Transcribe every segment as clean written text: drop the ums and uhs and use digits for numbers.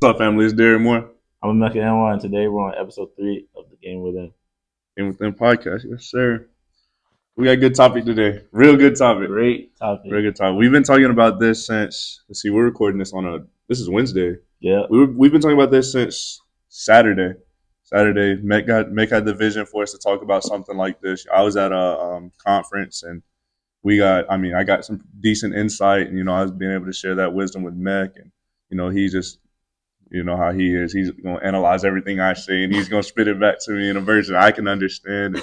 up, family? It's Derek Moore. I'm Mecca Anwar, and today we're on episode 3 of the Game Within. Game Within podcast. Yes, sir. We got a good topic today. Real good topic. Great topic. Real good topic. We've been talking about this since, let's see, we're recording this this is Wednesday. Yeah. We've been talking about this since Saturday. Mec had the vision for us to talk about something like this. I was at a conference and I got some decent insight and, I was being able to share that wisdom with Mec and, he just, you know how he is. He's going to analyze everything I say, and he's going to spit it back to me in a version I can understand.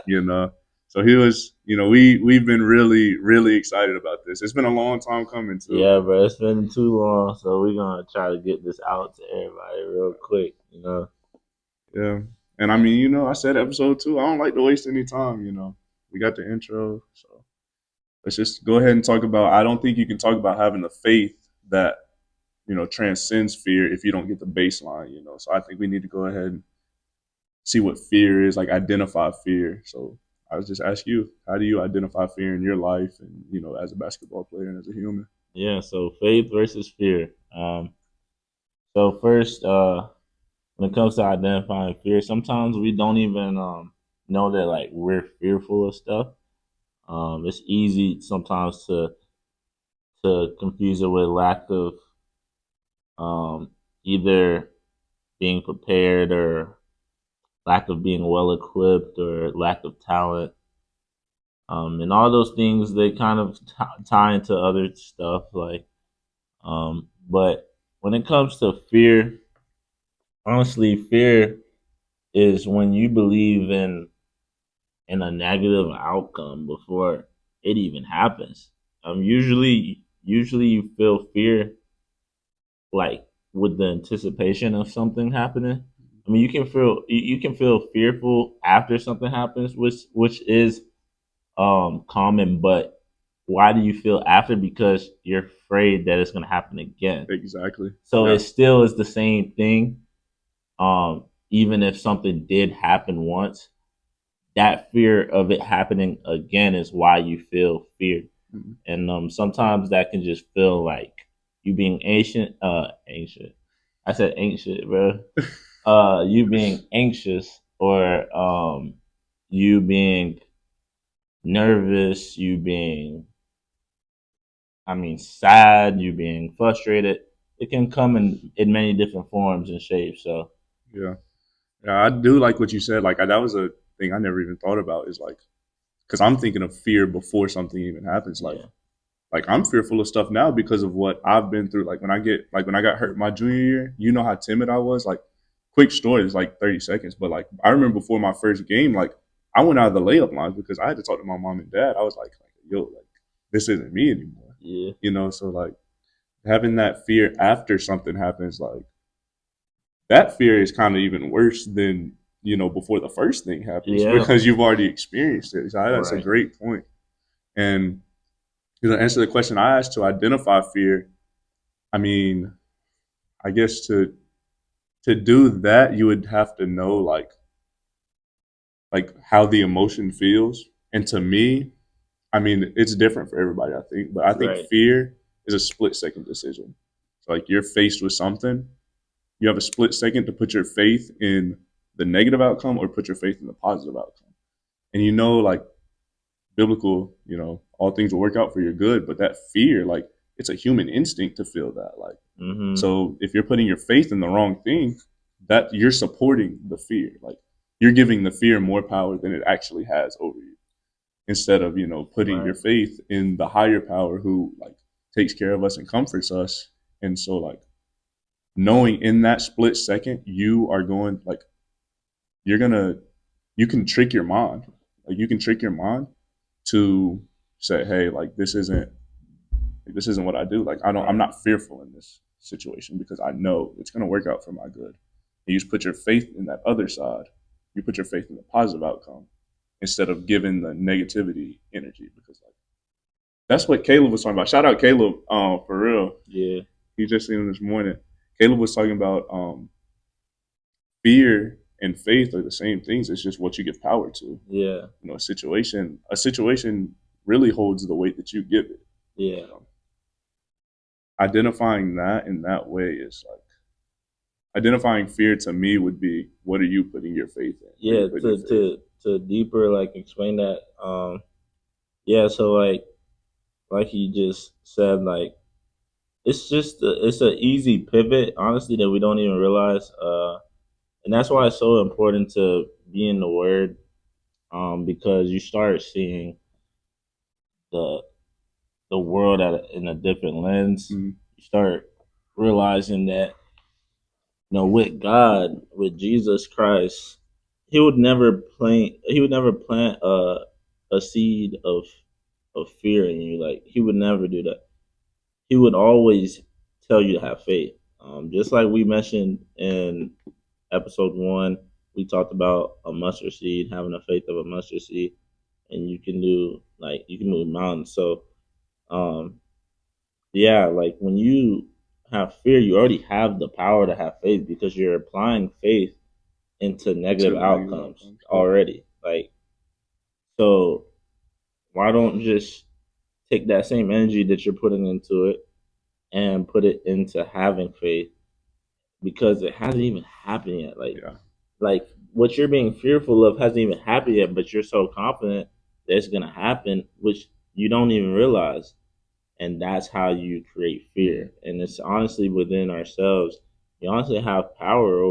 So he was, we've been really, really excited about this. It's been a long time coming, too. Yeah, bro, it's been too long, so we're going to try to get this out to everybody real quick, Yeah, and I said episode 2. I don't like to waste any time, We got the intro, so let's just go ahead and talk about. I don't think you can talk about having the faith that transcends fear if you don't get the baseline, So I think we need to go ahead and see what fear is, like identify fear. So I was just ask you, how do you identify fear in your life and, as a basketball player and as a human? Yeah, so faith versus fear. So first, when it comes to identifying fear, sometimes we don't even know that like we're fearful of stuff. It's easy sometimes to confuse it with lack of either being prepared or lack of being well equipped or lack of talent. And all those things, they kind of tie into other stuff. But when it comes to fear, honestly, fear is when you believe in a negative outcome before it even happens. Usually you feel fear like with the anticipation of something happening. I mean, you can feel fearful after something happens, which is common. But why do you feel after? Because you're afraid that it's going to happen again. Exactly. So it still is the same thing. Even if something did happen once, that fear of it happening again is why you feel fear. Mm-hmm. And sometimes that can just feel like you being ancient. I said ancient, bro. You being anxious or you being nervous, you being sad, you being frustrated. It can come in many different forms and shapes. So yeah, I do like what you said. Like that was a thing I never even thought about. Is like because I'm thinking of fear before something even happens. Like I'm fearful of stuff now because of what I've been through. Like when I got hurt my junior year, you know how timid I was. Like quick story is like 30 seconds, but like I remember before my first game, like I went out of the layup lines because I had to talk to my mom and dad. I was like yo, like this isn't me anymore. Yeah. So like having that fear after something happens, like that fear is kind of even worse than before the first thing happens because you've already experienced it. So that's a great point. And to answer the question I asked, to identify fear, I guess to do that, you would have to know like how the emotion feels. And to me, it's different for everybody, I think. But I think fear is a split-second decision. So like you're faced with something, you have a split second to put your faith in the negative outcome or put your faith in the positive outcome. And like biblical, all things will work out for your good. But that fear, like it's a human instinct to feel that. Like So if you're putting your faith in the wrong thing, that you're supporting the fear. Like you're giving the fear more power than it actually has over you. Instead of, putting your faith in the higher power who like takes care of us and comforts us. And so like knowing in that split second you are going like you can trick your mind. Like you can trick your mind to say, hey, like this isn't what I do. Like I'm not fearful in this situation because I know it's gonna work out for my good. And you just put your faith in that other side. You put your faith in the positive outcome instead of giving the negativity energy because like that's what Caleb was talking about. Shout out Caleb, for real. Yeah. He just seen him this morning. Caleb was talking about fear and faith are the same things. It's just what you give power to. Yeah. A situation really holds the weight that you give it. Yeah. Identifying that in that way is like identifying fear to me would be, what are you putting your faith in? Yeah, to deeper like explain that. Yeah, so like you just said, like it's an easy pivot, honestly, that we don't even realize. And that's why it's so important to be in the Word, because you start seeing the the world in a different lens. Mm-hmm. You start realizing that with God, with Jesus Christ, he would never plant a seed of fear in you. Like he would never do that. He would always tell you to have faith. Just like we mentioned in episode 1, we talked about a mustard seed, having the faith of a mustard seed, and you can move mountains. So um, yeah, like when you have fear, you already have the power to have faith because you're applying faith into negative To the negative outcomes outcomes. already. Like, so why don't you just take that same energy that you're putting into it and put it into having faith, because it hasn't even happened yet. Yeah. Like what you're being fearful of hasn't even happened yet, but you're so confident that it's gonna happen, which you don't even realize. And that's how you create fear. And it's honestly within ourselves. We honestly have power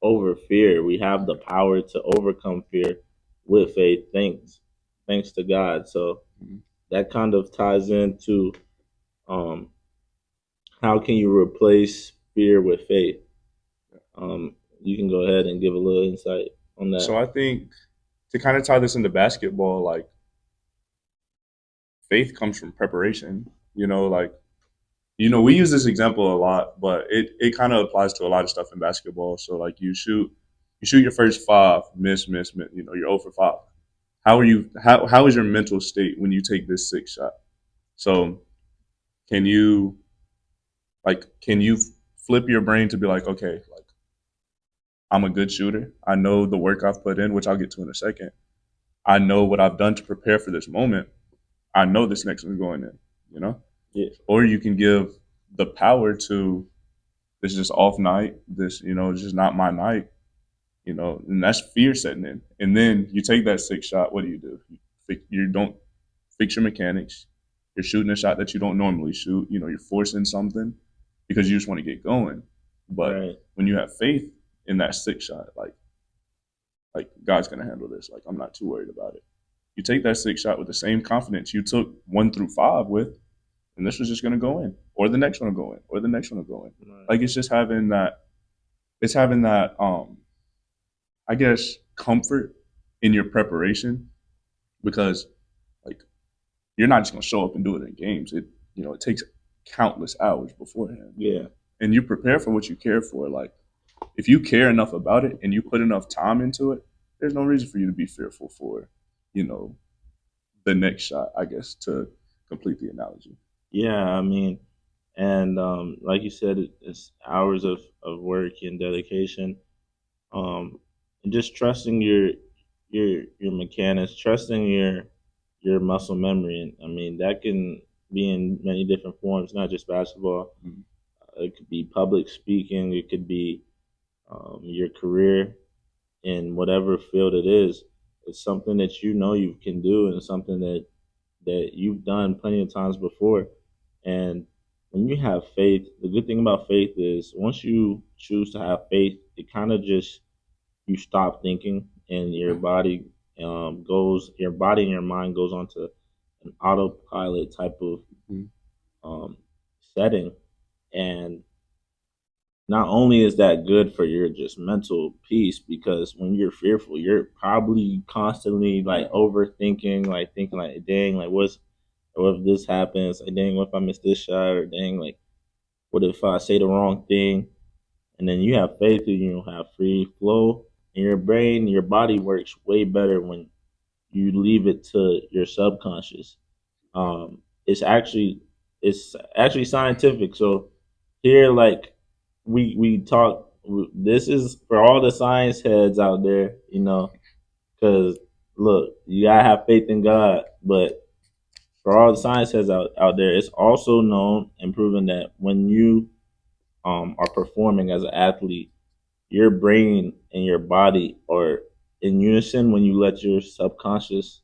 over fear. We have the power to overcome fear with faith. Thanks to God. So Mm-hmm. that kind of ties into um, how can you replace fear with faith. You can go ahead and give a little insight on that. So I think to kind of tie this into basketball, like faith comes from preparation. We use this example a lot, but it kind of applies to a lot of stuff in basketball. So like you shoot your first five, miss, you're 0 for 5. How is your mental state when you take this sixth shot? So can you can you flip your brain to be like, okay, like I'm a good shooter. I know the work I've put in, which I'll get to in a second. I know what I've done to prepare for this moment. I know this next one's going in, you know? Yeah. Or you can give the power to, this is just off night, it's just not my night, and that's fear setting in. And then you take that sixth shot, what do? You don't fix your mechanics. You're shooting a shot that you don't normally shoot. You're forcing something because you just want to get going. But Right. when you have faith in that sixth shot, like God's gonna handle this. Like I'm not too worried about it. You take that sixth shot with the same confidence you took 1 through 5 with, and this was just gonna go in, or the next one will go in, or the next one will go in. Right. Like it's just having that. It's having that. I guess comfort in your preparation, because like you're not just gonna show up and do it in games. It takes countless hours beforehand. Yeah. And you prepare for what you care for. Like if you care enough about it and you put enough time into it, there's no reason for you to be fearful for, you know, the next shot, I guess, to complete the analogy. Yeah, I mean, and like you said, it's hours of work and dedication, and just trusting your mechanics, trusting your muscle memory. And I mean, that can be in many different forms, not just basketball. Mm-hmm. It could be public speaking. It could be your career in whatever field it is. It's something that you know you can do, and something that you've done plenty of times before. And when you have faith, the good thing about faith is once you choose to have faith, it kind of just you stop thinking, and your body and your mind goes onto an autopilot type of Mm-hmm. um, setting. And not only is that good for your just mental peace, because when you're fearful, you're probably constantly like overthinking, like thinking like, dang, like what if this happens? Like, dang, what if I miss this shot? Or dang, like, what if I say the wrong thing? And then you have faith and you have free flow in your brain. Your body works way better when you leave it to your subconscious. Um, it's actually it's actually scientific. So here, like we talk. This is for all the science heads out there, because look, you gotta have faith in God, but for all the science heads out there, it's also known and proven that when you are performing as an athlete, your brain and your body are in unison when you let your subconscious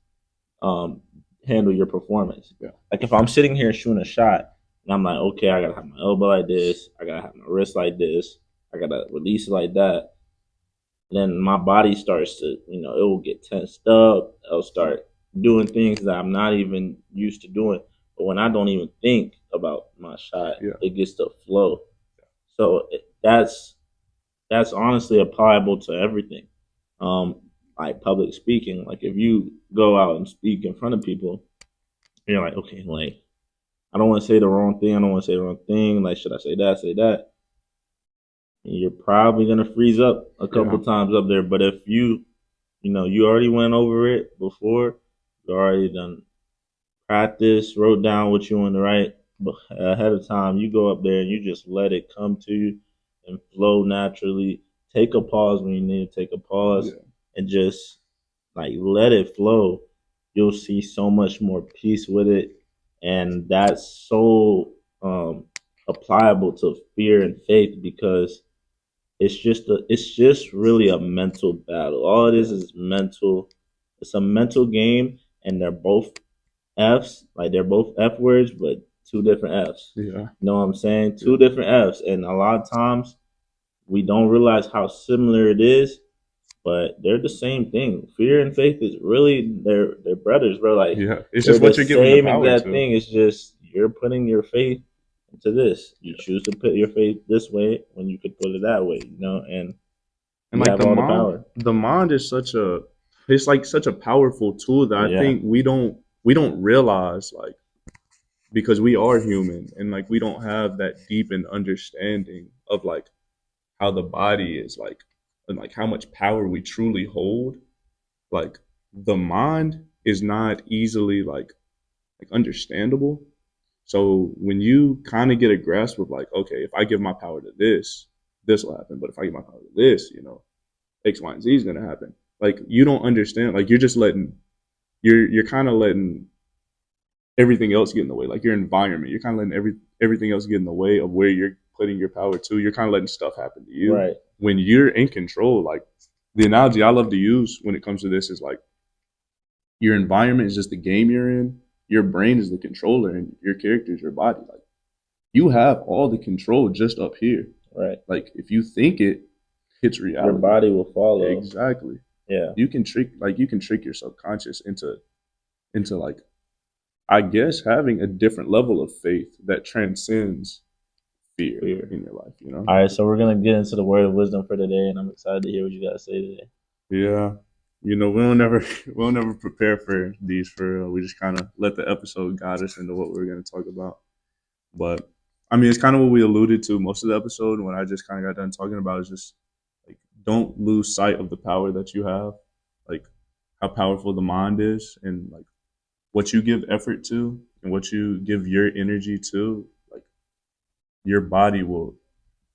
um, handle your performance. Yeah. Like if I'm sitting here shooting a shot and I'm like, okay, I gotta have my elbow like this, I gotta have my wrist like this, I gotta release it like that. Then my body starts to, it will get tensed up. I'll start doing things that I'm not even used to doing. But when I don't even think about my shot, Yeah. it gets to flow. So that's honestly applicable to everything. Um, like public speaking. Like if you go out and speak in front of people, you're like, okay, like I don't want to say the wrong thing. I don't want to say the wrong thing. Like, should I say that? Say that. And you're probably gonna freeze up a couple times up there. But if you already went over it before, you already done practice, wrote down what you want to write ahead of time. You go up there and you just let it come to you and flow naturally. Take a pause when you need to take a pause, and just like let it flow. You'll see so much more peace with it, and that's so applicable to fear and faith because it's just really a mental battle. All it is mental. It's a mental game, and they're both F's. Like they're both F words, but two different F's. Yeah. You know what I'm saying? Two different F's, and a lot of times we don't realize how similar it is, but they're the same thing. Fear and faith is really they're brothers, bro. Like it's just what you're giving the power exact to. thing. It's just you're putting your faith into this. You choose to put your faith this way when you could put it that way, and like the mind is such a powerful tool that I think we don't realize, like, because we are human and like we don't have that deep and understanding of like how the body is like and like how much power we truly hold. Like the mind is not easily like understandable. So when you kind of get a grasp of like, okay, if I give my power to this, this will happen. But if I give my power to this, X, Y, and Z is gonna happen. Like you don't understand. Like you're just you're kind of letting everything else get in the way. Like your environment, you're kind of letting everything else get in the way of where you're putting your power to. You're kind of letting stuff happen to you. Right. When you're in control, like the analogy I love to use when it comes to this is like your environment is just the game you're in. Your brain is the controller, and your character is your body. Like you have all the control just up here. Right. Like if you think it's reality. Your body will follow. Exactly. Yeah. You can trick your subconscious into like, I guess, having a different level of faith that transcends fear in your life, All right, so we're gonna get into the word of wisdom for today, and I'm excited to hear what you guys say today. Yeah. We'll never prepare for these for real. We just kind of let the episode guide us into what we're going to talk about. But I mean, it's kind of what we alluded to most of the episode when I just kind of got done talking about is just like don't lose sight of the power that you have, like how powerful the mind is, and like what you give effort to and what you give your energy to, like your body will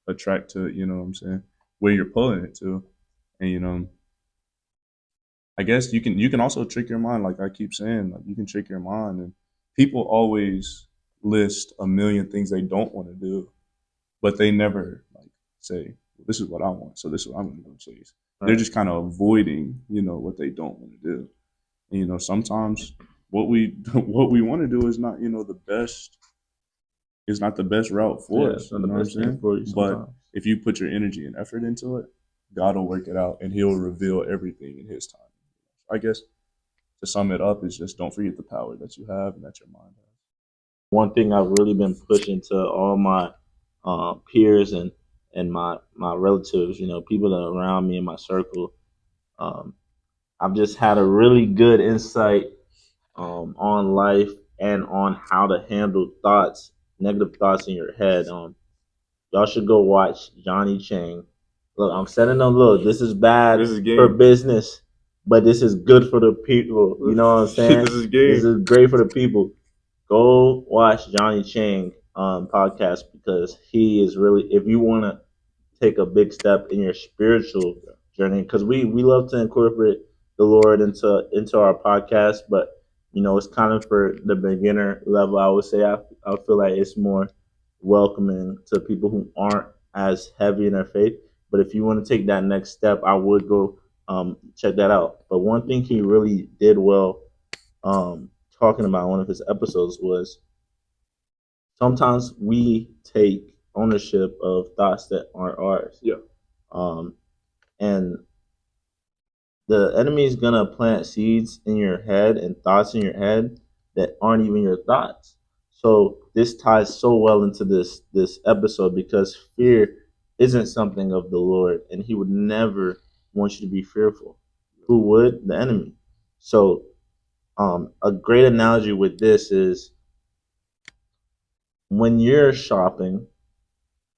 attract to, what I'm saying, where you're pulling it to. And I guess you can also trick your mind, like I keep saying, like you can trick your mind, and people always list a million things they don't want to do, but they never like say, well, this is what I want, so this is what I'm going to go chase. Right. They're just kind of avoiding, what they don't want to do. And sometimes what we want to do is not, the best. It's not the best route for us. You know what I'm saying? But if you put your energy and effort into it, God will work it out, and He'll reveal everything in His time. I guess to sum it up is just don't forget the power that you have and that your mind has. One thing I've really been pushing to all my peers and my relatives, people that are around me in my circle, I've just had a really good insight on life and on how to handle negative thoughts in your head. Y'all should go watch Johnny Chang. Look, I'm setting them. Look, this is bad for business, but this is good for the people. You know what I'm saying? This is great for the people. Go watch Johnny Chang podcast because he is really. If you want to take a big step in your spiritual journey, because we love to incorporate the Lord into our podcast, but it's kind of for the beginner level. I would say I feel like it's more welcoming to people who aren't as heavy in their faith. But if you want to take that next step, I would go check that out. But one thing he really did well talking about one of his episodes was sometimes we take ownership of thoughts that aren't ours. Yeah. And the enemy is gonna plant seeds in your head and thoughts in your head that aren't even your thoughts. So this ties so well into this episode because fear isn't something of the Lord, and He would never want you to be fearful. Who would? The enemy. So a great analogy with this is when you're shopping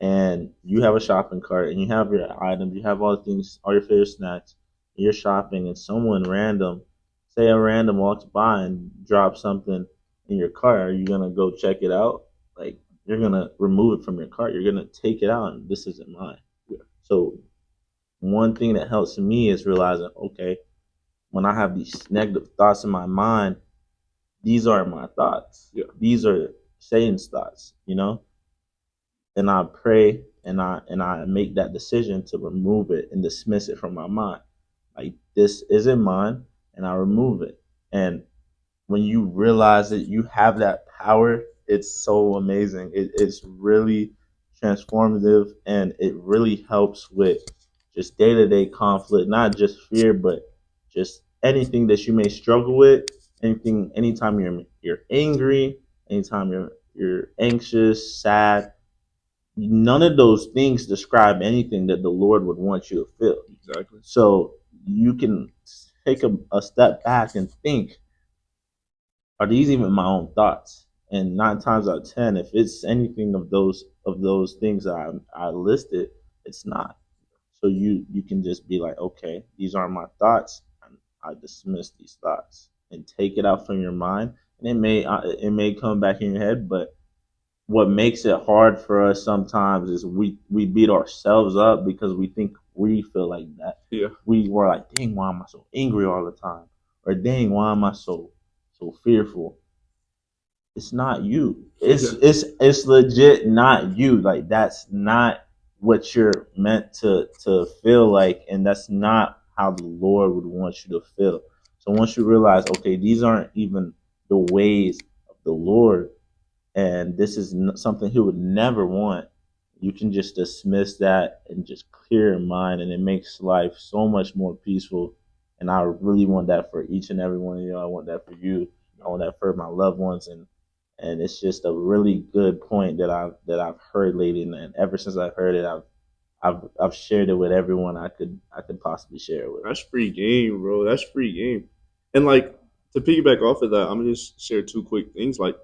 and you have a shopping cart and you have your items, you have all the things, all your favorite snacks, you're shopping and someone random, say a random walks by and drops something in your cart, are you gonna go check it out? Like you're gonna remove it from your cart, you're gonna take it out and this isn't mine. Yeah. So one thing that helps me is realizing, okay, when I have these negative thoughts in my mind, these aren't my thoughts. Yeah. These are Satan's thoughts, you know? And I pray and I make that decision to remove it and dismiss it from my mind. Like this isn't mine, and I remove it. And when you realize that you have that power, it's so amazing. It's really transformative, and it really helps with just day to day conflict, not just fear, but just anything that you may struggle with. Anytime you're angry, anytime you're anxious, sad, none of those things describe anything that the Lord would want you to feel. Exactly. So you can take a step back and think, are these even my own thoughts? And 9 times out of 10, if it's anything of those things that I listed, it's not. So you can just be like, okay, these aren't my thoughts. And I dismiss these thoughts and take it out from your mind. And it may come back in your head, but what makes it hard for us sometimes is we beat ourselves up because we think we feel like that. Yeah. We were like, dang, why am I so angry all the time? Or dang, why am I so fearful? It's not you. It's legit not you. Like that's not what you're meant to feel like, and that's not how the Lord would want you to feel. So once you realize, okay, these aren't even the ways of the Lord, and this is something He would never want, you can just dismiss that and just clear your mind, and it makes life so much more peaceful. And I really want that for each and every one of you. I want that for you. I want that for my loved ones, and it's just a really good point that I've heard lately, and ever since I've heard it, I've shared it with everyone I could possibly share it with. That's free game, bro. That's free game. And like to piggyback off of that, I'm gonna just share two quick things. Like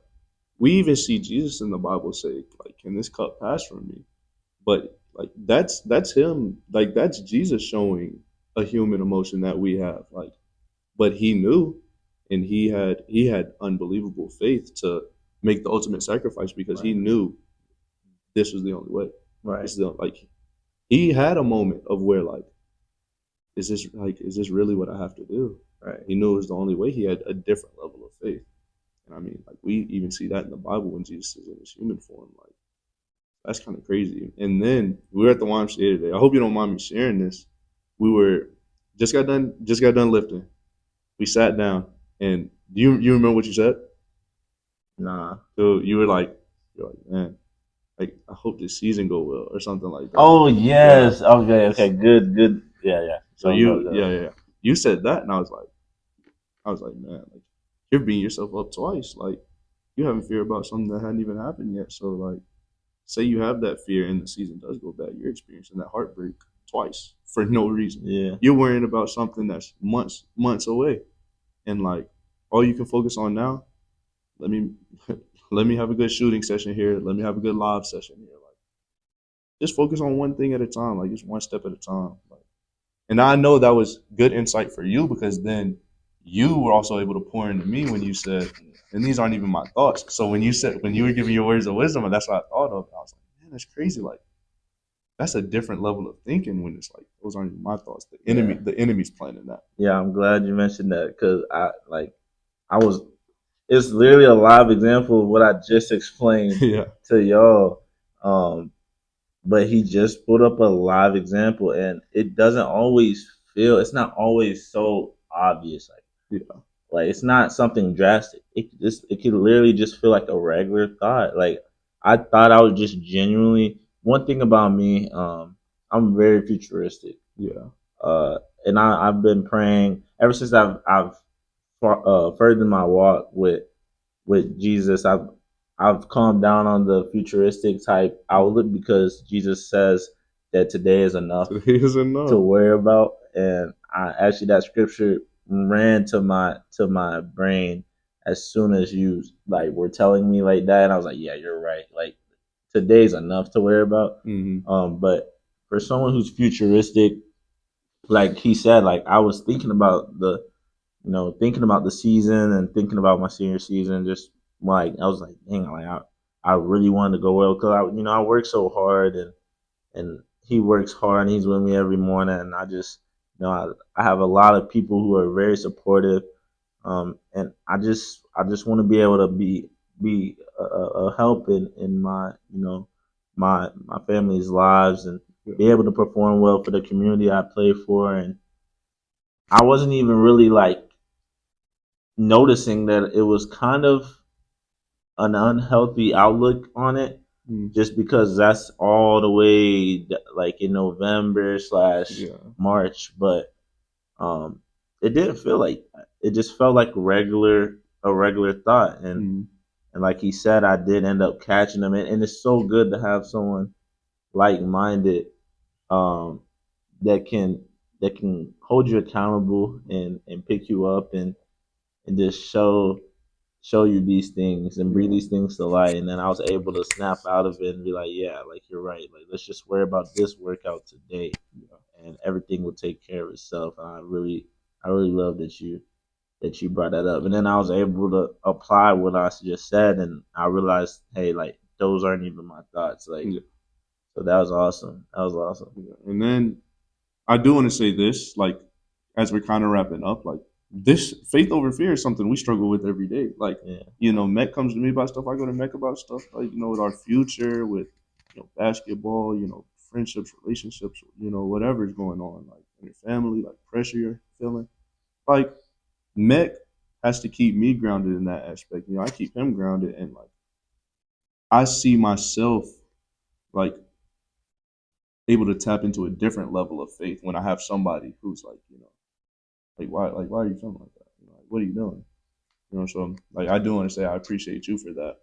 we even see Jesus in the Bible say, like, can this cup pass from me? But like that's him, like that's Jesus showing a human emotion that we have. Like, but he knew, and he had unbelievable faith to make the ultimate sacrifice because he knew this was the only way. Right. This is like he had a moment of where like, is this really what I have to do? Right. He knew it was the only way. He had a different level of faith. And I mean, like we even see that in the Bible when Jesus is in his human form. Like that's kind of crazy. And then we were at the YMCA today. I hope you don't mind me sharing this. We were just got done lifting. We sat down, and do you remember what you said? Nah. So you're like, man, like I hope this season go well or something like that. Oh yes. Yeah. Okay. Good. Yeah. So you said that, and I was like, man, like you're beating yourself up twice. Like you having fear about something that hadn't even happened yet. So like, say you have that fear and the season does go bad, you're experiencing that heartbreak twice for no reason. Yeah. You're worrying about something that's months away, and like all you can focus on now. Let me have a good shooting session here. Let me have a good live session here. Like just focus on one thing at a time, like just one step at a time. Like, and I know that was good insight for you because then you were also able to pour into me when you said, and these aren't even my thoughts. So when you were giving your words of wisdom, and that's what I thought of, I was like, man, that's crazy. Like that's a different level of thinking when it's like those aren't even my thoughts. The enemy's planning that. Yeah, I'm glad you mentioned that because it's literally a live example of what I just explained to y'all. Um, but he just put up a live example, and it doesn't always feel. It's not always so obvious. Yeah. Like it's not something drastic. It could literally just feel like a regular thought. Like I thought I was just genuinely one thing about me. I'm very futuristic. Yeah. And I've been praying ever since I've furthered my walk with Jesus. I've calmed down on the futuristic type outlook because Jesus says that today is enough Today is to enough. worry about. And I actually that scripture ran to my brain as soon as you like were telling me like that, and I was like, yeah, you're right. Like today's enough to worry about. Mm-hmm. But for someone who's futuristic, like he said, like I was thinking about thinking about the season and thinking about my senior season. Just like I was like, dang, like I really wanted to go well because I work so hard and he works hard and he's with me every morning and I just I have a lot of people who are very supportive and I just want to be able to be a help in my my family's lives and Yeah. be able to perform well for the community I play for. And I wasn't even really like noticing that it was kind of an unhealthy outlook on it Mm. just because that's all the way like in November slash Yeah. March, but it didn't feel like that. It just felt like a regular thought, Mm. and like he said, I did end up catching him, and it's so good to have someone like minded um, that can hold you accountable and pick you up and just show you these things and bring Yeah. these things to light. And then I was able to snap out of it and be like, yeah, like you're right. Like let's just worry about this workout today, Yeah. and everything will take care of itself. And I really love that you brought that up. And then I was able to apply what I just said, and I realized, hey, like those aren't even my thoughts. Like Yeah. so that was awesome. That was awesome. Yeah. And then I do want to say this, like, as we're kind of wrapping up, like, this faith over fear is something we struggle with every day. Like, Yeah, Mech comes to me about stuff. I go to Mech about stuff, like, with our future, with, basketball, friendships, relationships, whatever's going on, like, in your family, like, pressure you're feeling. Like, Mech has to keep me grounded in that aspect. I keep him grounded, and, like, I see myself, like, able to tap into a different level of faith when I have somebody who's like, why are you feeling like that? Like, what are you doing? So like I do want to say I appreciate you for that.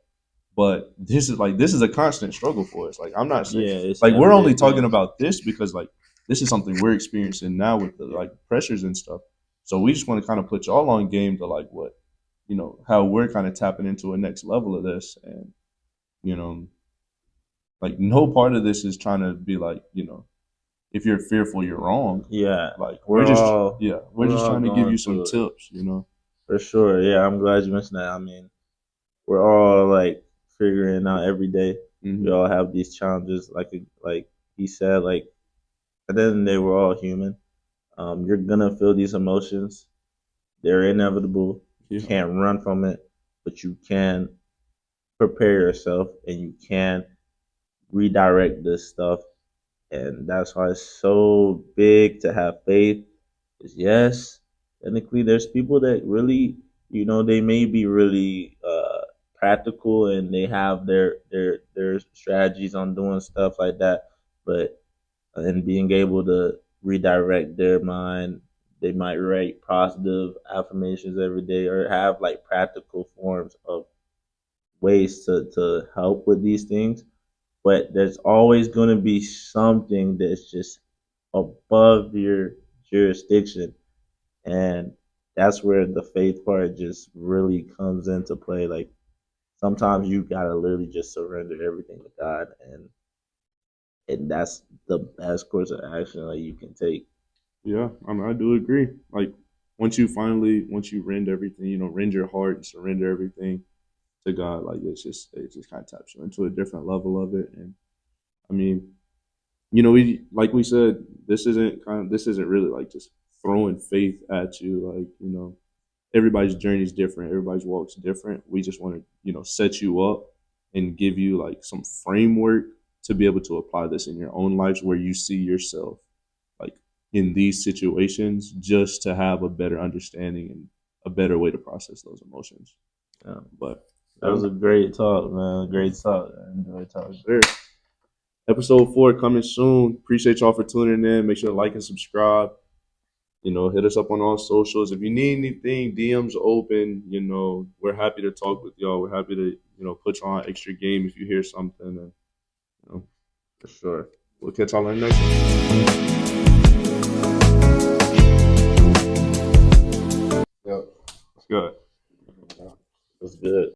But this is a constant struggle for us. Like I'm not saying yeah, it's like we're everyday only talking things. about this because like this is something we're experiencing now with the like pressures and stuff. So we just want to kind of put y'all on game to like what how we're kind of tapping into a next level of this, and you know like no part of this is trying to be like if you're fearful you're wrong. Yeah, Like we're all we're we're just all trying to give you going some through it tips. for sure. Yeah, I'm glad you mentioned that. I mean, we're all like figuring it out every day. We Hmm. all have these challenges, like he said. Like at the end of the day, we're all human. You're gonna feel these emotions. They're inevitable. You Yeah. can't run from it, but you can prepare yourself and you can redirect this stuff. And that's why it's so big to have faith. Because yes, technically there's people that really, they may be really practical and they have their strategies on doing stuff like that, but and being able to redirect their mind, they might write positive affirmations every day or have like practical forms of ways to help with these things. But there's always going to be something that's just above your jurisdiction, and that's where the faith part just really comes into play. Like sometimes you gotta literally just surrender everything to God, and that's the best course of action that you can take. Yeah, I mean, I do agree. Like once you rend everything, rend your heart and surrender everything to God, like it just kind of taps you into a different level of it. And I mean, we like we said, this isn't really like just throwing faith at you. Like everybody's journey is different, everybody's walk's different. We just want to set you up and give you like some framework to be able to apply this in your own lives where you see yourself like in these situations, just to have a better understanding and a better way to process those emotions. Yeah. But that was a great talk, man. Great talk. I enjoyed talking. Sure. Episode 4 coming soon. Appreciate y'all for tuning in. Make sure to like and subscribe. Hit us up on all socials. If you need anything, DMs open. We're happy to talk with y'all. We're happy to, put you on extra game if you hear something. And, for sure. We'll catch y'all in the next one. Yep. That's good. That's good.